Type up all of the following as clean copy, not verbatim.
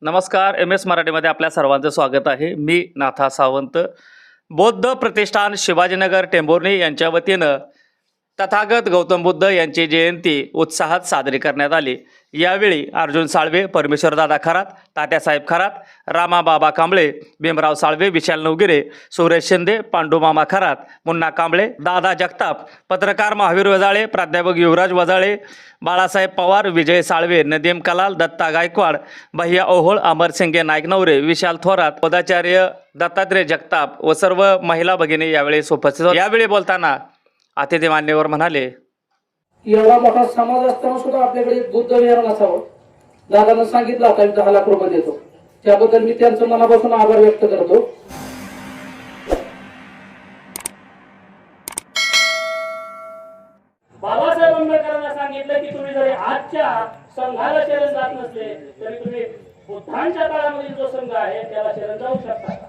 नमस्कार. MS मराठीमध्ये आपल्या सर्वांचं स्वागत आहे. मी नाथा सावंत. बौद्ध प्रतिष्ठान शिवाजीनगर टेंभुर्णी यांच्या वतीनं तथागत गौतम बुद्ध यांची जयंती उत्साहात साजरी करण्यात आली. यावेळी अर्जुन साळवे, परमेश्वरदादा खरात, तात्यासाहेब खरात, रामाबाबा कांबळे, भीमराव साळवे, विशाल नवगिरे, सुरेश शिंदे, पांडुमामा खरात, मुन्ना कांबळे, दादा जगताप, पत्रकार महावीर वजाळे, प्राध्यापक युवराज वजाळे, बाळासाहेब पवार, विजय साळवे, नदीम कलाल, दत्ता गायकवाड, भैया ओहोळ, अमरसिंगे नाईक नवरे, विशाल थोरात, पदाचार्य दत्तात्रय जगताप व सर्व महिला भगिनी यावेळी उपस्थित होत्या. यावेळी बोलताना अतिथी मान्यवर म्हणाले, एवढा मोठा समाज असताना सुद्धा आपल्याकडे एक बुद्ध विहार नसावं. दादानं सांगितलं आता 10 लाख रुपये देतो, त्याबद्दल मी त्यांचं मनापासून आभार व्यक्त करतो. बाबासाहेब आंबेडकरांना सांगितलं की तुम्ही जरी आजच्या संघाला शरण जात नसले तरी तुम्ही बुद्धांच्या काळामधील जो संघ आहे त्याला शरण जाऊ शकता.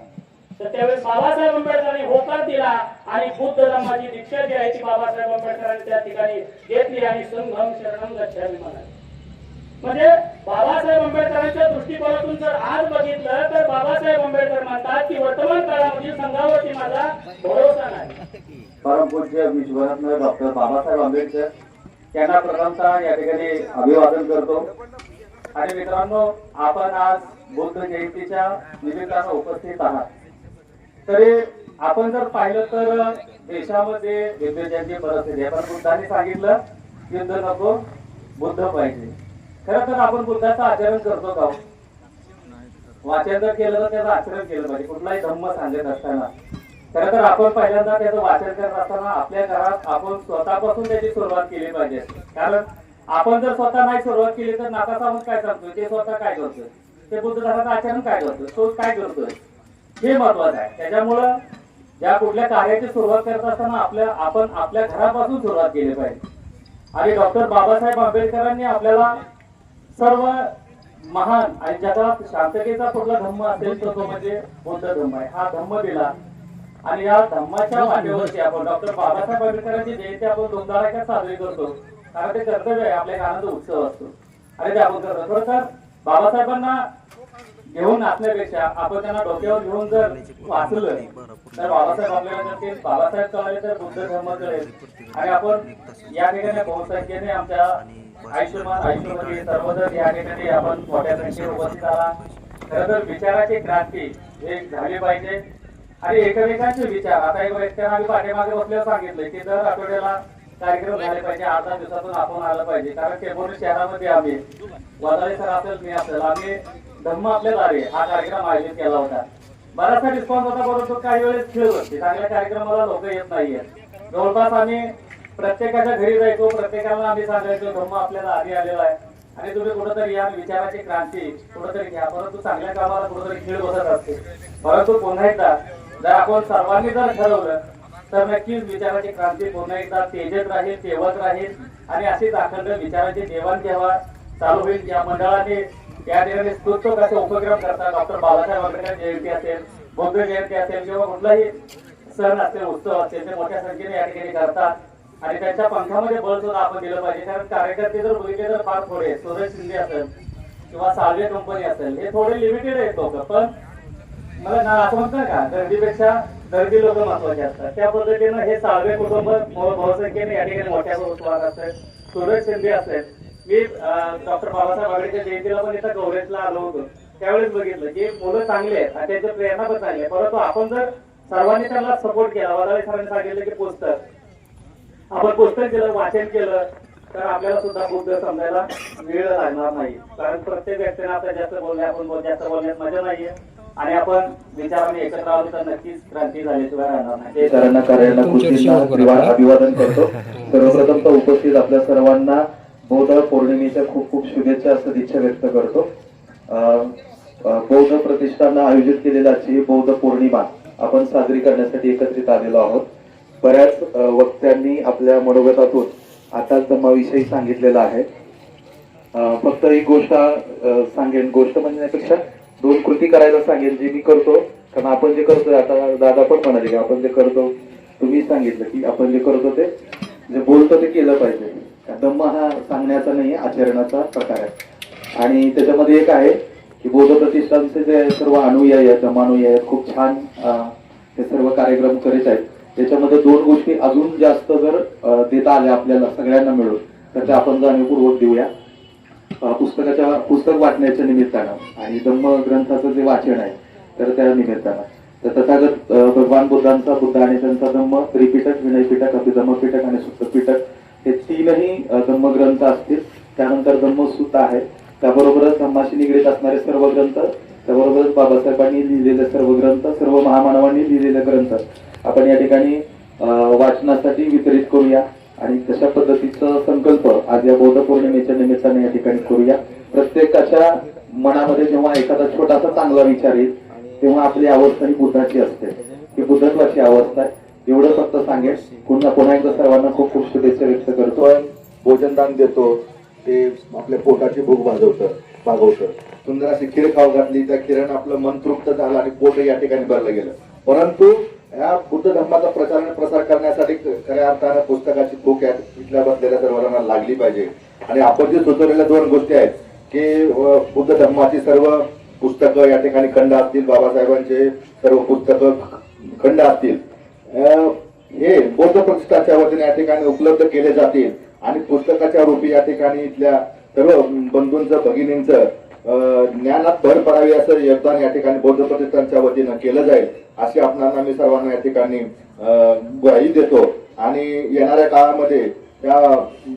तर त्यावेळेस बाबासाहेब आंबेडकरांनी होकार दिला आणि बुद्ध धर्माची दीक्षा जी आहे ती बाबासाहेब आंबेडकरांनी त्या ठिकाणी घेतली आणि संघम शरणम गच्छामी म्हणाले. म्हणजे बाबासाहेब आंबेडकरांच्या दृष्टिकोनातून जर आज बघितलं तर बाबासाहेब आंबेडकर म्हणतात की वर्तमान काळामधील संघावरती माझा भरोसा नाही. परमपूज्य विश्वरत्न डॉक्टर बाबासाहेब आंबेडकर यांना प्रथमतः या ठिकाणी अभिवादन करतो. आणि मित्रांनो, आपण आज बुद्ध जयंतीच्या निमित्तानं उपस्थित आहात. तरी आपण जर पाहिलं तर देशामध्ये युद्धाची परिस्थिती आहे, पण बुद्धांनी सांगितलं युद्ध नको, बुद्ध पाहिजे. खरं तर आपण बुद्धाचं आचरण करतो का? वाचन जर केलं तर त्याचं आचरण केलं पाहिजे. कुठलाही धम्म सांगत असताना खरं तर आपण पहिल्यांदा त्याचं वाचन करत असताना आपल्या घरात आपण स्वतःपासून त्याची सुरुवात केली पाहिजे. कारण आपण जर स्वतः नाही सुरुवात केली तर नाथा सावंत काय सांगतोय, ते स्वतः काय करतोय, ते बुद्ध धर्माचं आचरण काय करतोय, तो काय करतोय, हे महत्वाचं आहे. त्याच्यामुळं ज्या कुठल्या कार्याची सुरुवात करत असताना आपण आपल्या घरापासून सुरुवात केली पाहिजे. आणि डॉक्टर बाबासाहेब आंबेडकरांनी आपल्याला सर्व महान आणि जगात शांततेचा कुठला धम्म असेल तर तो म्हणजे बुद्ध धम्म आहे. हा धम्म दिला आणि या धम्माच्या वाटेवरती आपण डॉक्टर बाबासाहेब आंबेडकरांची जयंती आपण धुमधाडाक्यात साजरी करतो. कारण ते कर्तव्य आहे, आपल्या आनंद उत्सव असतो आणि ते आपण करतो. खरं तर बाबासाहेबांना घेऊन नाचण्यापेक्षा आपण त्यांना डोक्यावर घेऊन जर वाचलं तर बाबासाहेब आपल्याला नक्कीच बाबासाहेब कळले तर बुद्ध धर्म कळेल. आणि आपण या ठिकाणी बहुसंख्येने आमच्या आयुष्यमान आयुष्यमध्ये सर्वजण या ठिकाणी आपण मोठ्या संख्येने उपस्थित आला. खरं तर विचाराची क्रांती एक झाली पाहिजे आणि एकमेकांचे विचार. आता एक व्यक्तीला आम्ही पाठीमागे बसल्यावर सांगितलं की दर आठवड्याला कार्यक्रम झाले पाहिजे, 8-10 दिवसातून आपण आलं पाहिजे. कारण टेंभुर्णी शहरामध्ये आम्ही वजाळे सर असेल, मी असेल, आम्ही धम्म आपल्या दारी हा कार्यक्रम आयोजित केला होता. बराचसा रिस्पॉन्स होता, परंतु काही वेळेस खेळ होते, चांगल्या कार्यक्रमाला लोक येत नाहीयेत. जवळपास आम्ही प्रत्येकाच्या घरी जायचो, प्रत्येकाला आम्ही सांगायचो धम्म आपल्याला आधी आलेला आहे आणि तुम्ही कुठंतरी या विचाराची क्रांती कुठंतरी घ्या. परंतु चांगल्या कामाला कुठंतरी खेळ बसत असते. परंतु पुन्हा एकदा जर आपण सर्वांनी जर ठरवलं तर नक्कीच विचाराची क्रांती पुन्हा एकदा तेजत राहील, तेवत राहील आणि अशीच अखंड विचाराची देवाणघेवाण चालू होईल. या मंडळाने या ठिकाणी स्तुत्व कसे उपक्रम करतात. डॉक्टर बाबासाहेब आंबेडकर जयंती असेल, बुद्ध जयंती असेल किंवा कुठलाही सण असेल, उत्सव असेल, ते मोठ्या संख्येने या ठिकाणी करतात आणि त्यांच्या पंखामध्ये बळ सुद्धा आपण दिलं पाहिजे. कारण कार्यकर्ते जर बघितले तर फार थोडे, सुरेश शिंदे असेल किंवा साळवे कंपनी असेल, हे थोडे लिमिटेड आहेत लोक. पण मला ना असं म्हणतं का गर्दीपेक्षा दर्दी लोक महत्वाचे असतात. त्या पद्धतीनं हे साळवे कुटुंब बहुसंख्येने या ठिकाणी मोठ्या उत्सवात असेल, सुरेश शिंदे असेल. मी डॉक्टर बाबासाहेब आंबेडकर जयंतीला पण इथं गौरेजला आलो होतो, त्यावेळेस बघितलं की मुलं चांगले आहेत आणि त्यांच्या प्रेरणा पण चांगली आहे. परंतु आपण जर सर्वांनी त्यांना सपोर्ट केला, वडाळे सरांनी सांगितलं की आपण पुस्तक केलं, वाचन केलं तर आपल्याला सुद्धा बुद्ध समजायला वेळ लागणार नाही. कारण प्रत्येक व्यक्तीने आपल्या जास्त बोलणे, आपण जास्त बोलण्यात मजा नाहीये आणि आपण विचाराने एकत्र आलो तर नक्कीच क्रांती झाल्याशिवाय राहणार नाही. सरांना कार्याला कृतींना अभिवादन करतो. सर्वप्रथम तर उपस्थित आपल्या सर्वांना बौद्ध पौर्णिमेच्या खूप खूप शुभेच्छा सदिच्छा व्यक्त करतो. बौद्ध प्रतिष्ठानानं आयोजित केलेल्या आजची बौद्ध पौर्णिमा आपण साजरी करण्यासाठी एकत्रित आलेलो आहोत. बऱ्याच वक्त्यांनी आपल्या मनोगतातून आता धम्माविषयी सांगितलेलं आहे. फक्त एक गोष्ट सांगेन, गोष्ट म्हणण्यापेक्षा 2 कृती करायला सांगेन जे मी करतो. कारण आपण जे करतोय, आता दादा पण म्हणाले की आपण जे करतो, तुम्ही सांगितलं की आपण जे करतो ते जे बोलतो ते केलं पाहिजे. धम्म हा सांगण्याचा नाही, आचरणाचा प्रकार आहे. आणि त्याच्यामध्ये एक आहे की बौद्ध प्रतिष्ठानचे जे सर्व अनुयायी आहेत, धर्मानुयायी आहेत, खूप छान हे सर्व कार्यक्रम करीत आहेत. त्याच्यामध्ये 2 गोष्टी अजून जास्त जर देता आल्या आपल्याला सगळ्यांना मिळून तर त्या आपण जाणीवपूर्वक देऊया. पुस्तक वाचण्याच्या निमित्तानं आणि धम्म ग्रंथाचं जे वाचन आहे तर त्या निमित्तानं तर तथागत भगवान बुद्धांचा बुद्ध आणि त्यांचा धम्म त्रिपिटक, विनय पिटक, अभिधम्म पिटक आणि सुत्त पिटक हे 3ही धम्मग्रंथ असतील. त्यानंतर धम्मसूत्र आहे, त्याबरोबरच धम्माशी निगडीत असणारे सर्व ग्रंथ, त्याबरोबरच बाबासाहेबांनी लिहिलेले सर्व ग्रंथ, सर्व महामानवांनी लिहिलेले ग्रंथ आपण या ठिकाणी वाचनासाठी वितरित करूया आणि तशा पद्धतीचा संकल्प आज या बौद्ध पौर्णिमेच्या निमित्ताने या ठिकाणी करूया. प्रत्येकाच्या मनामध्ये जेव्हा एखादा छोटासा चांगला विचार येईल तेव्हा आपली अवस्था ही बुद्धाची असते, ही बुद्धत्वाची अवस्था आहे. एवढं फक्त सांगेल. पुन्हा एकदा सर्वांना खूप खूप शुभेच्छा व्यक्त करतो. भोजनदान देतो ते आपल्या पोटाची भूक भागवतं. सुंदर अशी खीर खाऊ घातली, त्या खीरानं आपलं मन तृप्त झालं आणि पोट या ठिकाणी भरलं गेलं. परंतु या बुद्ध धर्माचा प्रचार आणि प्रसार करण्यासाठी खऱ्या अर्थानं पुस्तकाची भूक या इथल्या बसलेल्या सर्वांना लागली पाहिजे. आणि आपण जे सुचवलेल्या 2 गोष्टी आहेत की बुद्ध धर्माची सर्व पुस्तकं या ठिकाणी खंड असतील, बाबासाहेबांचे सर्व पुस्तकं खंड असतील, हे बौद्ध प्रतिष्ठानच्या वतीने या ठिकाणी उपलब्ध केले जातील आणि पुस्तकाच्या रूपी या ठिकाणी इथल्या सर्व बंधूंचं, भगिनींचं ज्ञानात भर पडावी असं योगदान या ठिकाणी बौद्ध प्रतिष्ठानच्या वतीनं केलं जाईल अशी आपणाला मी सर्वांना या ठिकाणी ग्वाही देतो. आणि येणाऱ्या काळामध्ये त्या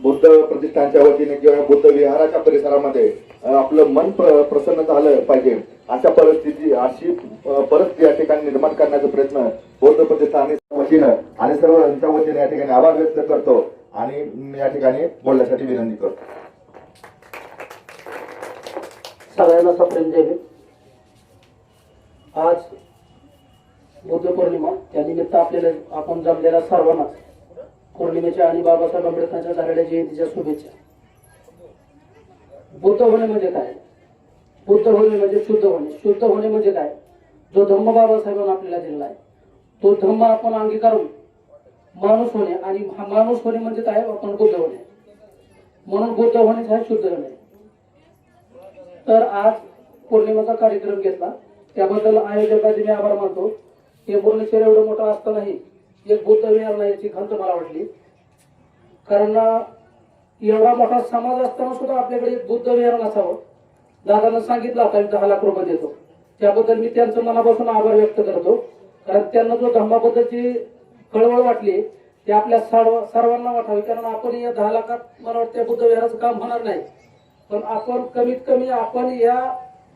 बुद्ध प्रतिष्ठानच्या वतीने किंवा बुद्ध विहाराच्या परिसरामध्ये आपलं मन प्रसन्न झालं पाहिजे अशा परिस्थिती या ठिकाणी निर्माण करण्याचा प्रयत्न बौद्ध प्रतिष्ठानाच्या वतीनं आणि सर्व यांच्या वतीने या ठिकाणी आभार व्यक्त करतो आणि या ठिकाणी बोलण्यासाठी विनंती करतो. सगळ्यांना सप्रेम द्यावे. आज बुद्ध पौर्णिमा, त्यानिमित्त आपल्याला आपण जमलेल्या सर्वांना पौर्णिमेच्या आणि बाबासाहेब आंबेडकरांच्या झालेल्या जयंतीच्या शुभेच्छा. बुद्ध होणे म्हणजे काय? बुद्ध होणे म्हणजे शुद्ध होणे. शुद्ध होणे म्हणजे काय? जो धम्म बाबासाहेबांनी आपल्याला दिलेला आहे तो धम्म आपण अंगीकारून माणूस होणे, आणि माणूस होणे म्हणजे काय? आपण बुद्ध होणे. म्हणून बुद्ध होणे हा शुद्ध होणे. तर आज पौर्णिमेचा कार्यक्रम घेतला त्याबद्दल आयोजकांचे मी आभार मानतो. हे पूर्ण शहर एवढं मोठं असतानाही एक बुद्ध विहार नाही याची खंत मला वाटली, कारण एवढा मोठा समाज असताना सुद्धा आपल्याकडे एक बुद्ध विहार नसावं. दादांना सांगितलं आता 10 लाख रुपये देतो, त्याबद्दल मी त्यांचं मनापासून आभार व्यक्त करतो. कारण त्यांना जो धर्माबद्दलची कळवळ वाटली ती आपल्या सर्वांना वाटावी. कारण आपण या 10 लाखात मला वाटतं बुद्ध विहाराचं काम होणार नाही, पण आपण कमीत कमी आपण या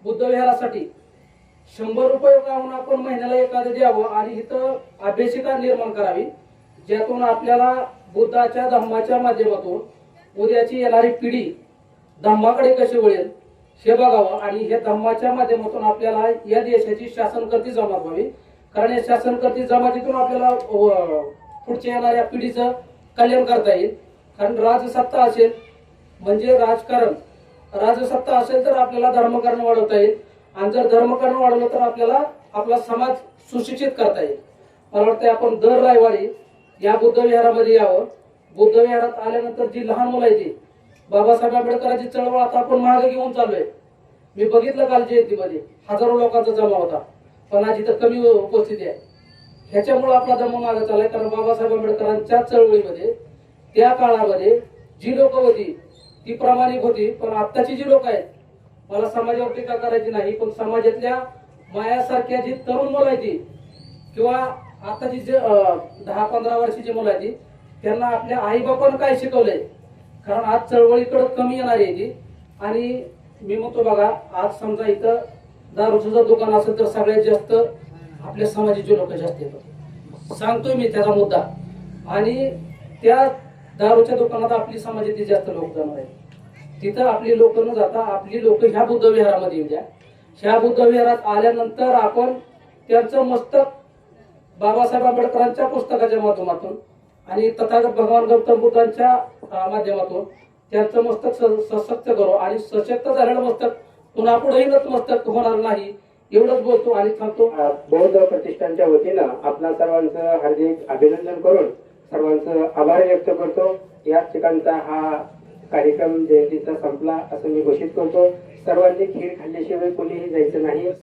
बुद्ध विहारासाठी 100 रुपये काढून आपण महिन्याला एखादं द्यावं आणि इथं अभ्यासिका निर्माण करावी, ज्यातून आपल्याला बुद्धाच्या धम्माच्या माध्यमातून उद्याची येणारी पिढी धम्माकडे कशी वळेल हे बघावं. आणि हे धम्माच्या माध्यमातून आपल्याला या देशाची शासनकर्ती जमात व्हावी. कारण या शासनकर्ती जमातीतून आपल्याला पुढच्या येणाऱ्या पिढीचं कल्याण करता येईल. कारण राजसत्ता असेल म्हणजे राजकारण, राजसत्ता असेल तर आपल्याला धर्मकरण वाढवता येईल, आणि जर धर्मकरण वाढवलं तर आपल्याला आपला समाज सुशिक्षित करता येईल. मला वाटतं आपण दर रविवारी या बुद्ध विहारामध्ये यावं. बुद्ध विहारात आल्यानंतर जी लहान मुलं आहे ती बाबासाहेब आंबेडकरांची चळवळ आता आपण मागे घेऊन चाललोय. मी बघितलं काल जयंतीमध्ये हजारो लोकांचा जमा होता, पण आज इथं कमी उपस्थिती आहे. ह्याच्यामुळे आपला धम्म मागे चाललाय. कारण बाबासाहेब आंबेडकरांच्या चळवळीमध्ये त्या काळामध्ये जी लोक होती ती प्रामाणिक होती, पण आत्ताची जी लोक आहेत, मला समाजावर टीका करायची नाही, पण समाजातल्या मायासारख्या जी तरुण मुलं आहेत ती किंवा आताची जे 10-15 वर्षाची मुलं आहेत ती, त्यांना आपल्या आईबापानं काय शिकवलंय. कारण आज चळवळीकडे कमी येणार आहे ती. आणि मी म्हणतो बघा, आज समजा इथं दारूचं जर दुकान असेल तर सगळ्यात जास्त आपल्या समाजाचे लोक जास्त येतात. सांगतोय मी त्याचा मुद्दा. आणि त्या दारूच्या दुकानात आपली समाजातील जास्त लोक जाणार आहेत. तिथं आपली लोक न जाता आपली लोक ह्या बुद्ध विहारामध्ये येऊ द्या. ह्या बुद्ध विहारात आल्यानंतर आपण त्यांचं मस्तक बाबासाहेब आंबेडकरांच्या पुस्तकाच्या माध्यमातून आणि तथागत भगवान गौतम बुद्धांच्या माध्यमातून त्यांचं मस्तक सशक्त करू. आणि सशक्त झालेलं मस्तक पुन्हा पुढेही नतमस्तक होणार नाही एवढंच बोलतो आणि थांबतो. बौद्ध प्रतिष्ठानच्या वतीनं आपल्या सर्वांचं हार्दिक अभिनंदन करून सर्वांचं आभार व्यक्त करतो. याच ठिकाणचा हा कार्यक्रम जयंतीचा संपला असं मी घोषित करतो. सर्वांनी खीर खाल्ल्याशिवाय कोणीही जायचं नाही.